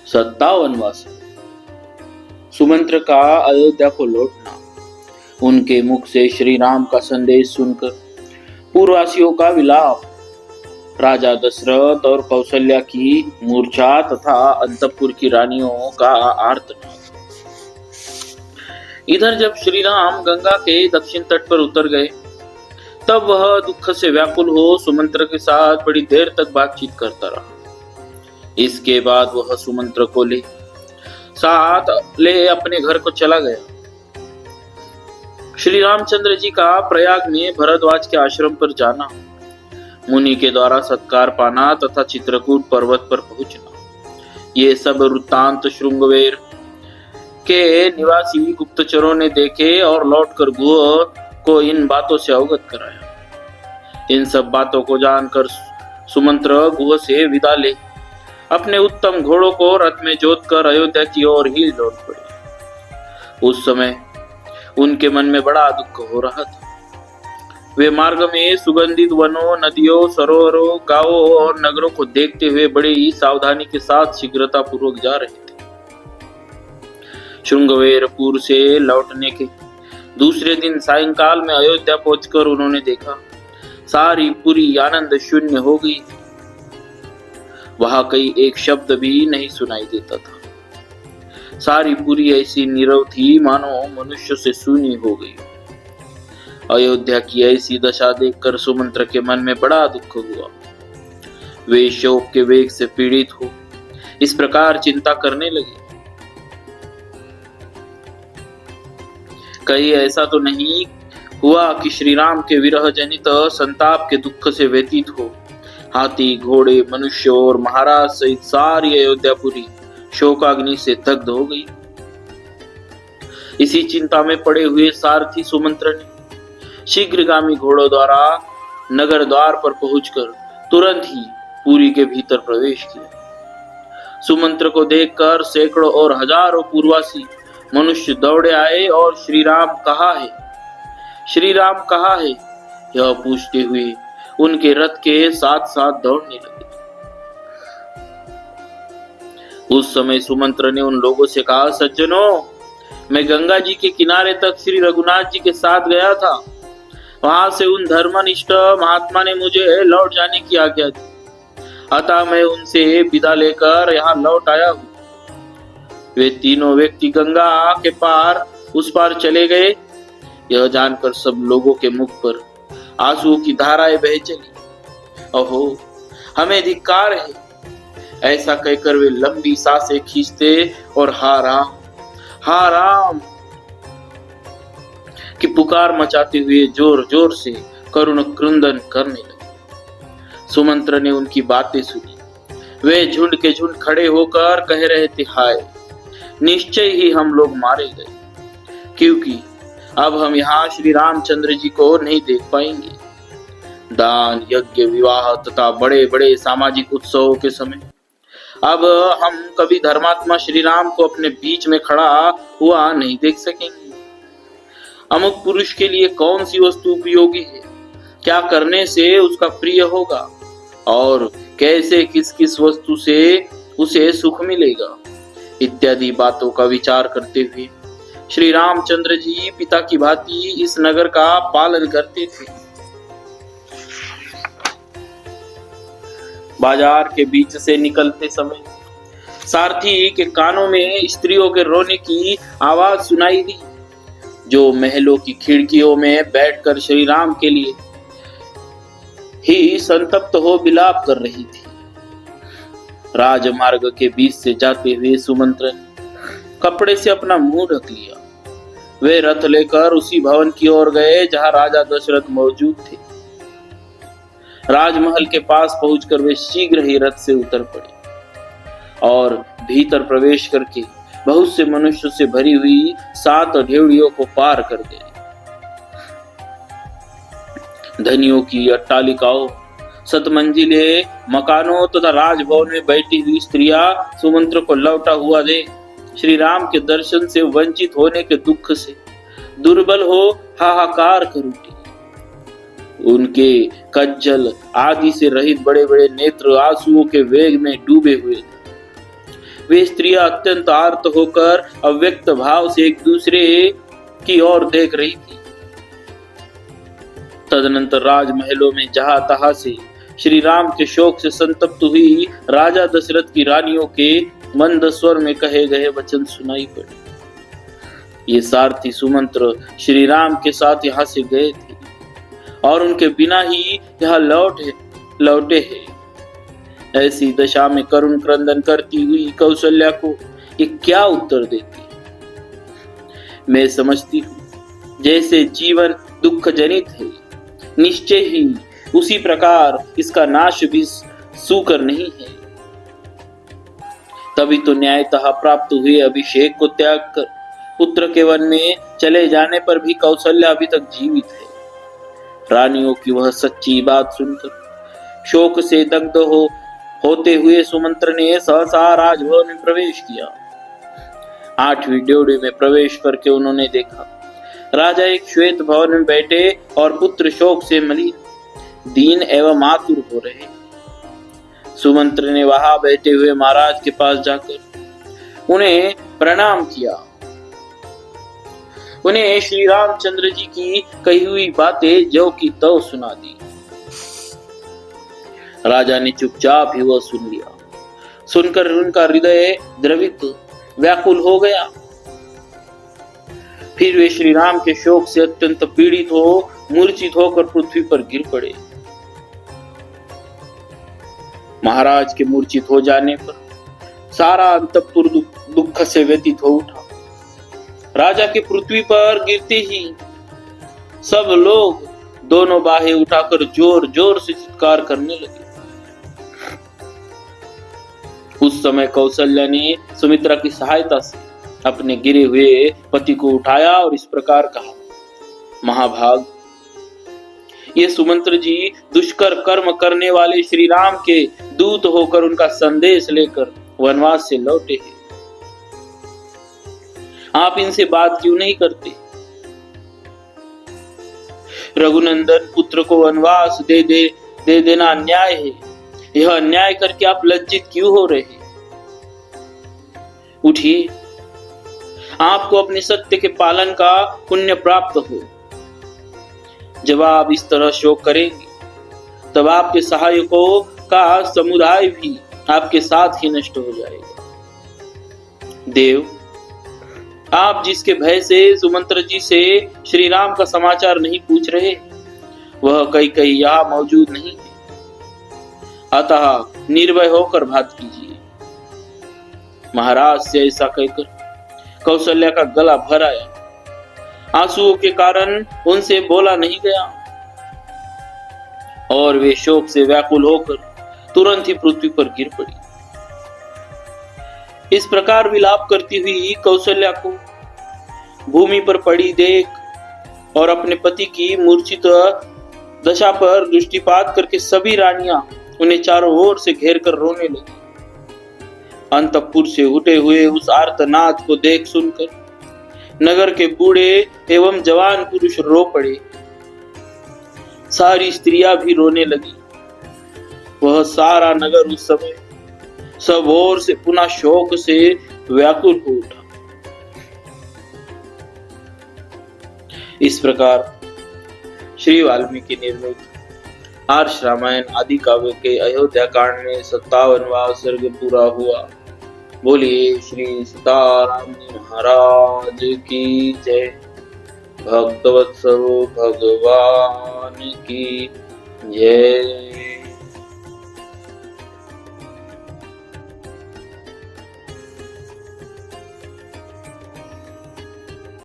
57वां सुमंत्र का अयोध्या को लौटना। उनके मुख से श्री राम का संदेश सुनकर पूर्ववासियों का विलाप, राजा दशरथ और कौशल्या की मूर्छा तथा अंतपुर की रानियों का आर्तनाद। इधर जब श्री राम गंगा के दक्षिण तट पर उतर गए, तब वह दुख से व्याकुल हो सुमंत्र के साथ बड़ी देर तक बातचीत करता रहा। इसके बाद वह सुमंत्र को साथ ले अपने घर को चला गया। श्री रामचंद्र जी का प्रयाग में भरद्वाज के आश्रम पर जाना, मुनि के द्वारा सत्कार पाना तथा चित्रकूट पर्वत पर पहुंचना, ये सब वृत्तांत श्रृंगवेर के निवासी गुप्तचरों ने देखे और लौटकर गुह को इन बातों से अवगत कराया। इन सब बातों को जानकर सुमंत्र गुह से विदा ले अपने उत्तम घोड़ों को रथ में जोतकर अयोध्या की ओर ही लौट पड़े। उस समय उनके मन में बड़ा दुख हो रहा था। वे मार्ग में सुगंधित वनों, नदियों, सरोवरों, गांवों और नगरों को देखते हुए बड़ी ही सावधानी के साथ शीघ्रता पूर्वक जा रहे थे। श्रृंगवेरपुर से लौटने के दूसरे दिन सायंकाल में अयोध्या पहुंचकर उन्होंने देखा सारी पुरी आनंद शून्य हो गई। वहां कहीं एक शब्द भी नहीं सुनाई देता था। सारी पुरी ऐसी नीरव थी मानो मनुष्य से शून्य हो गई। अयोध्या की ऐसी दशा देखकर सुमंत्र के मन में बड़ा दुख हुआ। वे शोक के वेग से पीड़ित हो इस प्रकार चिंता करने लगे, कहीं ऐसा तो नहीं हुआ कि श्री राम के विरह जनित संताप के दुख से व्यतीत हो हाथी, घोड़े, मनुष्य और महाराज सहित सारी अयोध्यापुरी शोकाग्नि से दग्ध हो गई। इसी चिंता में पड़े हुए सारथी सुमंत्र ने शीघ्रगामी घोड़ों द्वारा नगर द्वार पर पहुंचकर तुरंत ही पुरी के भीतर प्रवेश किया। सुमंत्र को देखकर सैकड़ों और हजारों पूर्ववासी मनुष्य दौड़े आए और श्री राम कहाँ है, श्री राम कहाँ है, यह पूछते हुए उनके रथ के साथ साथ दौड़ने लगे। उस समय सुमंत्र ने उन लोगों से कहा, सज्जनों, मैं गंगा जी के किनारे तक श्री रघुनाथ जी के साथ गया था। वहां से उन धर्मनिष्ठ महात्मा ने मुझे लौट जाने की आज्ञा दी, अतः मैं उनसे विदा लेकर यहाँ लौट आया हूँ। वे तीनों व्यक्ति गंगा के पार उस पार चले गए। यह जानकर सब लोगों के मुख पर आंसुओं की धाराएं बह चली। अहो, हमें धिक्कार है, ऐसा कहकर वे लंबी सांसें खींचते और हा राम की पुकार मचाते हुए जोर जोर से करुण क्रंदन करने लगे। सुमंत्र ने उनकी बातें सुनी। वे झुंड के झुंड खड़े होकर कह रहे थे, हाय, निश्चय ही हम लोग मारे गए, क्योंकि अब हम यहाँ श्री रामचंद्र जी को नहीं देख पाएंगे। दान, यज्ञ, विवाह तथा बड़े बड़े सामाजिक उत्सवों के समय अब हम कभी धर्मात्मा श्री राम को अपने बीच में खड़ा हुआ नहीं देख सकेंगे। अमुक पुरुष के लिए कौन सी वस्तु उपयोगी है, क्या करने से उसका प्रिय होगा और कैसे किस किस वस्तु से उसे सुख मिलेगा, इत्यादि बातों का विचार करते हुए श्री रामचंद्र जी पिता की भांति इस नगर का पालन करते थे। बाजार के बीच से निकलते समय सारथी के कानों में स्त्रियों के रोने की आवाज सुनाई दी, जो महलों की खिड़कियों में बैठकर श्री राम के लिए ही संतप्त हो विलाप कर रही थी। राजमार्ग के बीच से जाते हुए सुमंत्र ने कपड़े से अपना मुंह ढक लिया। वे रथ लेकर उसी भवन की ओर गए जहां राजा दशरथ मौजूद थे। राजमहल के पास पहुंचकर वे शीघ्र ही रथ से उतर पड़े और भीतर प्रवेश करके बहुत से मनुष्यों से भरी हुई 7 ढेवड़ियों को पार कर गए। धनियों की अट्टालिकाओं, सतमंजिले मकानों तथा राजभवन में बैठी हुई स्त्रियां सुमंत्र को लौटा हुआ दे श्री राम के दर्शन से वंचित होने के दुख से दुर्बल हो हाहाकार कर उठी। उनके कज्जल आदि से रहित बड़े बड़े नेत्र आंसुओं के वेग में डूबे हुए थे। वे स्त्रियां अत्यंत आर्त होकर अव्यक्त भाव से एक दूसरे की ओर देख रही थी। तदनंतर राजमहलों में जहां तहां से श्री राम के शोक से संतप्त हुई राजा दशरथ की रानियों के मंद स्वर में कहे गए वचन सुनाई पड़े। ये सारथी सुमंत्र श्री राम के साथ यहाँ से गए थे और उनके बिना ही यहाँ लौटे हैं। ऐसी दशा में करुण क्रंदन करती हुई कौशल्या को ये क्या उत्तर देती? मैं समझती हूँ जैसे जीवन दुख जनित है, निश्चय ही उसी प्रकार इसका नाश भी सूकर नहीं है। तभी तो न्यायतः प्राप्त हुए अभिषेक को त्याग कर पुत्र के वन में चले जाने पर भी कौशल्या अभी तक जीवित है। रानियों की वह सच्ची बात सुनकर शोक से दग्ध होते हुए सुमंत्र ने सहसा राजभवन में प्रवेश किया। 8वीं ड्योढ़ी में प्रवेश करके उन्होंने देखा राजा एक श्वेत भवन में बैठे और पुत्र शोक से मलिन दीन एवं आतुर हो रहे। सुमंत्र ने वहां बैठे हुए महाराज के पास जाकर उन्हें प्रणाम किया। उन्हें श्री रामचंद्र जी की कही हुई बातें जो की तो सुना दी। राजा ने चुपचाप ही वह सुन लिया। सुनकर उनका हृदय द्रवित व्याकुल हो गया। फिर वे श्री राम के शोक से अत्यंत पीड़ित हो मूर्छित होकर पृथ्वी पर गिर पड़े। महाराज के मूर्छित हो जाने पर सारा अंतःपुर दुख से व्यतीत हो उठा। राजा के पृथ्वी पर गिरते ही सब लोग दोनों बाहें उठाकर जोर जोर से चित्कार करने लगे। उस समय कौशल्या ने सुमित्रा की सहायता से अपने गिरे हुए पति को उठाया और इस प्रकार कहा, महाभाग, ये सुमंत्र जी दुष्कर कर्म करने वाले श्री राम के दूत होकर उनका संदेश लेकर वनवास से लौटे हैं। आप इनसे बात क्यों नहीं करते? रघुनंदन पुत्र को वनवास दे देना अन्याय है। यह अन्याय करके आप लज्जित क्यों हो रहे हैं? उठिए, आपको अपने सत्य के पालन का पुण्य प्राप्त हो। जब आप इस तरह शोक करेंगे तब आपके सहायकों का समुदाय भी आपके साथ ही नष्ट हो जाएगा। देव, आप जिसके भय से सुमंत्र जी से श्री राम का समाचार नहीं पूछ रहे, वह कहीं यहाँ मौजूद नहीं है। अतः निर्भय होकर बात कीजिए। महाराज से ऐसा कहकर कौशल्या का गला भर आया। आंसुओं के कारण उनसे बोला नहीं गया और वे शोक से व्याकुल होकर तुरंत ही पृथ्वी पर गिर पड़ी। इस प्रकार विलाप करती हुई कौशल्या को भूमि पर पड़ी देख और अपने पति की मूर्छित दशा पर दृष्टिपात करके सभी रानियां उन्हें चारों ओर से घेर कर रोने लगी। अंतःपुर से उठे हुए उस आर्तनाद को देख सुनकर नगर के बूढ़े एवं जवान पुरुष रो पड़े। सारी स्त्रियां भी रोने लगी। वह सारा नगर उस समय सब ओर से पुनः शोक से व्याकुल हो उठा। इस प्रकार श्री वाल्मीकि निर्मित आर्ष रामायण आदि काव्य के अयोध्या कांड में 57वां सर्ग पूरा हुआ। बोलिए श्री सीताराम महाराज की जय। भक्तवत्सल भगवान की जय।